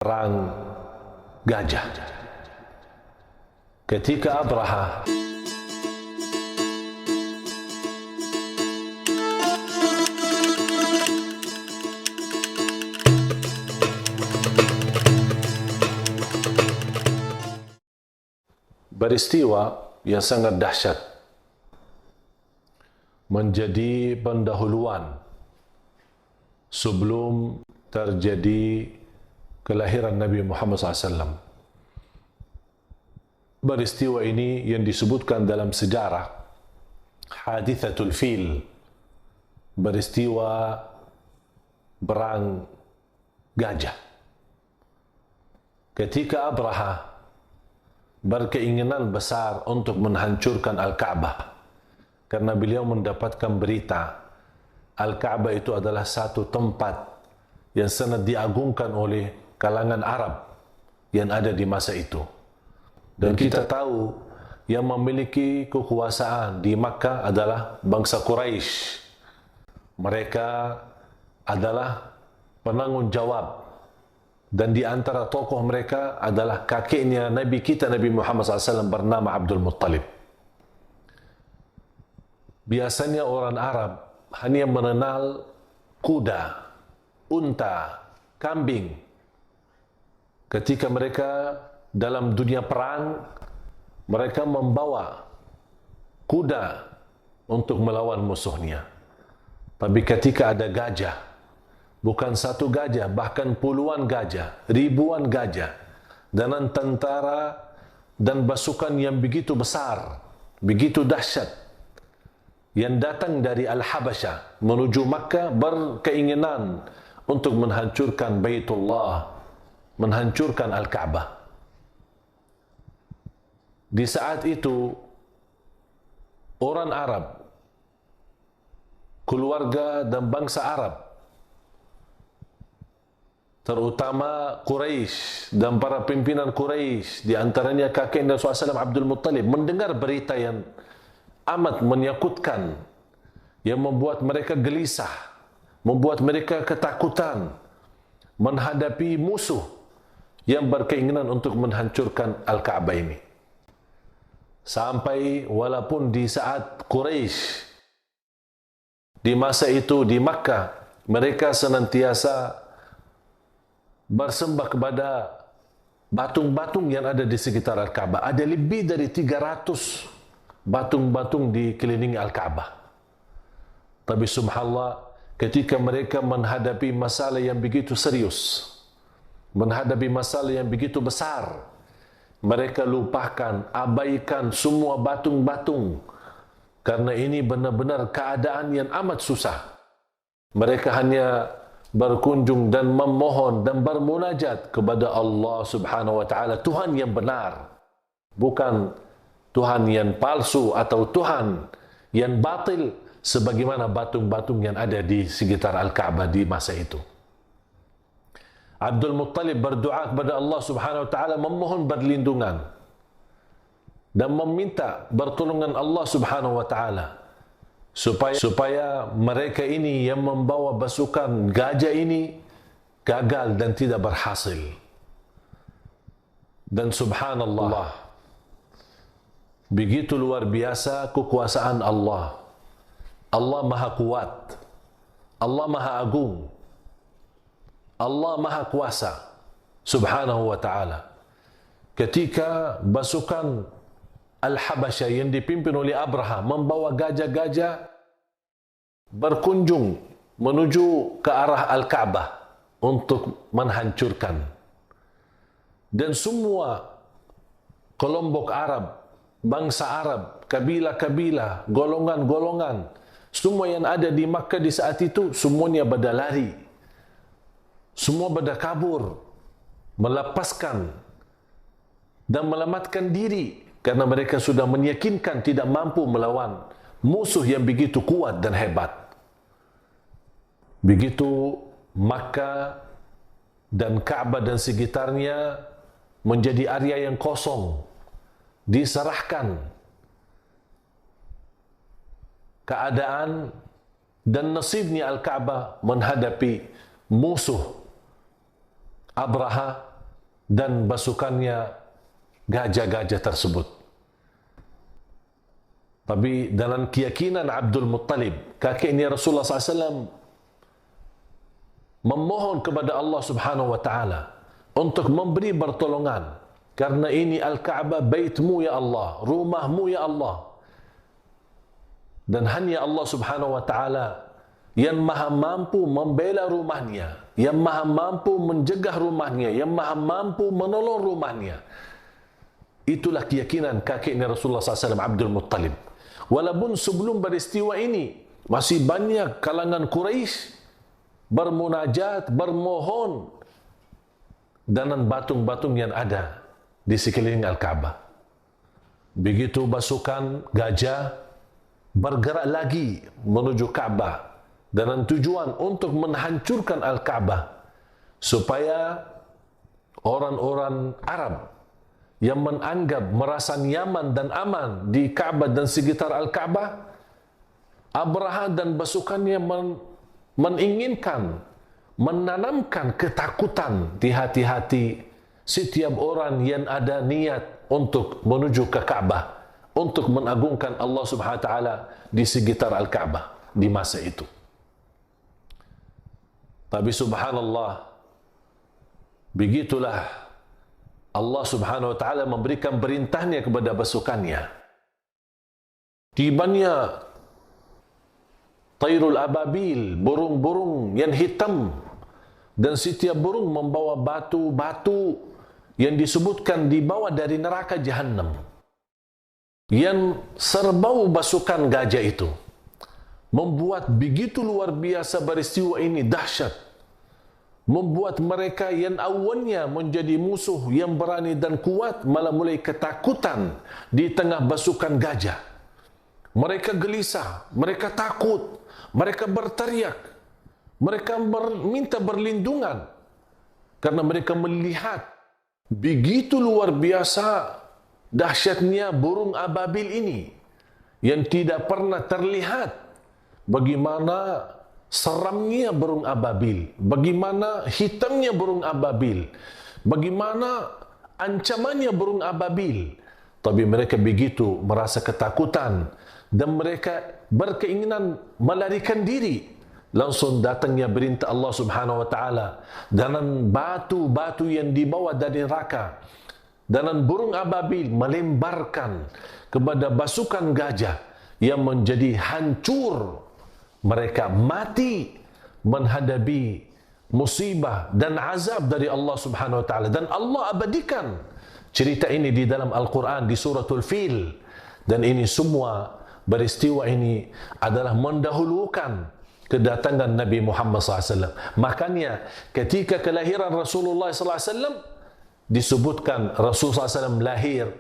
perang gajah. Ketika Abraha peristiwa yang sangat dahsyat menjadi pendahuluan sebelum terjadi kelahiran Nabi Muhammad SAW. Peristiwa ini yang disebutkan dalam sejarah Hadithatul Fil, peristiwa perang gajah. Ketika Abraha berkeinginan besar untuk menghancurkan Al-Ka'bah, karena beliau mendapatkan berita Al-Ka'bah itu adalah satu tempat yang sangat diagungkan oleh kalangan Arab yang ada di masa itu. Dan kita tahu yang memiliki kekuasaan di Makkah adalah bangsa Quraisy. Mereka adalah penanggung jawab, dan di antara tokoh mereka adalah kakeknya Nabi kita Nabi Muhammad SAW bernama Abdul Muttalib. Biasanya orang Arab hanya mengenal kuda, unta, kambing. Ketika mereka dalam dunia perang, mereka membawa kuda untuk melawan musuhnya. Tapi ketika ada gajah, bukan satu gajah, bahkan puluhan gajah, ribuan gajah, dengan tentara dan pasukan yang begitu besar, begitu dahsyat, yang datang dari Al-Habasyah menuju Makkah berkeinginan untuk menghancurkan Baitullah, menghancurkan Al-Ka'bah. Di saat itu, orang Arab, keluarga dan bangsa Arab, terutama Quraisy dan para pimpinan Quraisy, di antaranya kakek Nabi SAW Abdul Muttalib, mendengar berita yang amat menyakutkan, yang membuat mereka gelisah, membuat mereka ketakutan menghadapi musuh yang berkeinginan untuk menghancurkan Al-Ka'bah ini. Sampai walaupun di saat Quraisy di masa itu di Makkah, mereka senantiasa bersembah kepada batung-batung yang ada di sekitar Al-Ka'bah. Ada lebih dari 300 batung-batung di keliling Al-Ka'bah. Tapi subhanallah, ketika mereka menghadapi masalah yang begitu serius, menghadapi masalah yang begitu besar, mereka lupakan, abaikan semua batung-batung, karena ini benar-benar keadaan yang amat susah. Mereka hanya berkunjung dan memohon dan bermunajat kepada Allah Subhanahu wa taala, Tuhan yang benar, bukan Tuhan yang palsu atau Tuhan yang batil sebagaimana batung-batung yang ada di sekitar Al-Ka'bah di masa itu. Abdul Muttalib berdoa kepada Allah Subhanahu wa taala, memohon perlindungan dan meminta pertolongan Allah Subhanahu wa taala supaya mereka ini yang membawa pasukan gajah ini gagal dan tidak berhasil. Dan subhanallah, begitu luar biasa kekuasaan Allah. Allah Maha Kuat, Allah Maha Agung, Allah Maha Kuasa Subhanahu wa ta'ala. Ketika pasukan Al-Habasyah yang dipimpin oleh Abraha membawa gajah-gajah berkunjung menuju ke arah Al-Ka'bah untuk menghancurkan, dan semua kelompok Arab, bangsa Arab, kabilah-kabilah, golongan-golongan, semua yang ada di Makkah di saat itu, semuanya pada lari, semua pada kabur, melepaskan dan melamatkan diri, karena mereka sudah meyakinkan tidak mampu melawan musuh yang begitu kuat dan hebat. Begitu Makkah dan Ka'bah dan sekitarnya menjadi area yang kosong, diserahkan keadaan dan nasibnya Al-Ka'bah menghadapi musuh Abraha dan basukannya gajah-gajah tersebut. Tapi dalam keyakinan Abdul Muttalib, kakeknya Rasulullah SAW, memohon kepada Allah Subhanahu wa taala untuk memberi pertolongan, karena ini Al-Ka'bah, baitmu ya Allah, rumahmu ya Allah, dan hanya Allah Subhanahu wa taala yang maha mampu membela rumahnya, yang maha mampu menjaga rumahnya, yang maha mampu menolong rumahnya. Itulah keyakinan kakeknya Rasulullah SAW, Abdul Muttalib. Walaupun sebelum peristiwa ini masih banyak kalangan Quraisy bermunajat, bermohon dengan batung-batung yang ada di sekeliling Al-Ka'bah. Begitu pasukan gajah bergerak lagi menuju Ka'bah dengan tujuan untuk menghancurkan Al-Ka'bah, supaya orang-orang Arab yang menganggap merasa nyaman dan aman di Ka'bah dan sekitar Al-Ka'bah, Abraha dan pasukannya menginginkan menanamkan ketakutan di hati-hati setiap orang yang ada niat untuk menuju ke Ka'bah, untuk mengagungkan Allah Subhanahu wa taala di sekitar Al-Ka'bah di masa itu. Tapi subhanallah, begitulah Allah Subhanahu wa taala memberikan perintahnya kepada pasukannya. Tibanya Tairul Ababil, burung-burung yang hitam, dan setiap burung membawa batu-batu yang disebutkan dibawa dari neraka Jahannam, yang serbau pasukan gajah itu, membuat begitu luar biasa peristiwa ini dahsyat, membuat mereka yang awalnya menjadi musuh yang berani dan kuat malah mulai ketakutan di tengah pasukan gajah. Mereka gelisah, mereka takut, mereka berteriak, mereka minta perlindungan, karena mereka melihat begitu luar biasa dahsyatnya burung ababil ini yang tidak pernah terlihat. Bagaimana seramnya burung ababil, bagaimana hitamnya burung ababil, bagaimana ancamannya burung ababil. Tapi mereka begitu merasa ketakutan dan mereka berkeinginan melarikan diri. Langsung datangnya perintah Allah Subhanahu wa taala dengan batu-batu yang dibawa dari neraka, dan burung ababil melemparkan kepada pasukan gajah yang menjadi hancur. Mereka mati menghadapi musibah dan azab dari Allah Subhanahu wa taala, dan Allah abadikan cerita ini di dalam Al-Quran di suratul Fil. Dan ini semua peristiwa ini adalah mendahulukan kedatangan Nabi Muhammad SAW. Makanya ketika kelahiran Rasulullah SAW disebutkan Rasulullah SAW lahir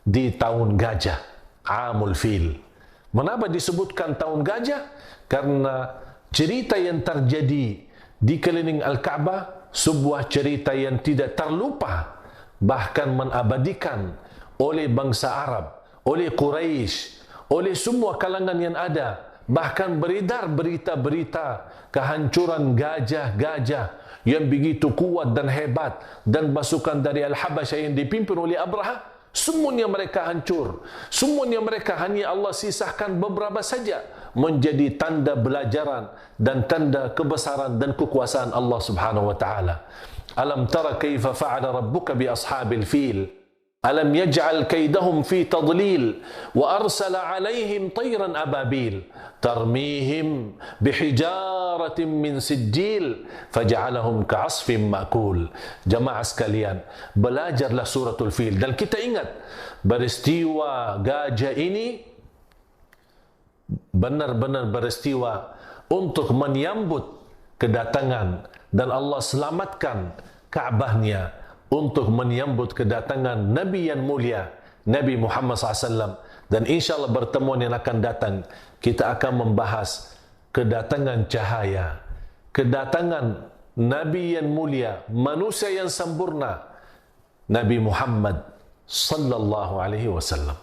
di tahun gajah, Amul Fil. Mengapa disebutkan tahun gajah? Karena cerita yang terjadi di keliling Al-Ka'bah sebuah cerita yang tidak terlupa, bahkan menabadikan oleh bangsa Arab, oleh Quraisy, oleh semua kalangan yang ada. Bahkan beredar berita-berita kehancuran gajah-gajah yang begitu kuat dan hebat, dan pasukan dari Al-Habasyah yang dipimpin oleh Abraha, semuanya mereka hancur. Semuanya mereka hanya Allah sisahkan beberapa saja menjadi tanda pelajaran dan tanda kebesaran dan kekuasaan Allah Subhanahu wa taala. Alam tara kaifa fa'ala rabbuka bi ashabil fil? Alam yaj'al kaidahum fi tadlil wa arsala 'alaihim tayran ababil tarmihim bihijaratin min sijil faj'alahum ka'asfin ma'kul. Jamaah sekalian, belajarlah suratul Fil, dan kita ingat peristiwa gajah ini benar-benar peristiwa untuk menyambut kedatangan, dan Allah selamatkan Ka'bahnya untuk menyambut kedatangan Nabi yang mulia, Nabi Muhammad SAW. Dan insyaAllah pertemuan yang akan datang, kita akan membahas kedatangan cahaya, kedatangan Nabi yang mulia, manusia yang sempurna, Nabi Muhammad sallallahu alaihi wasallam.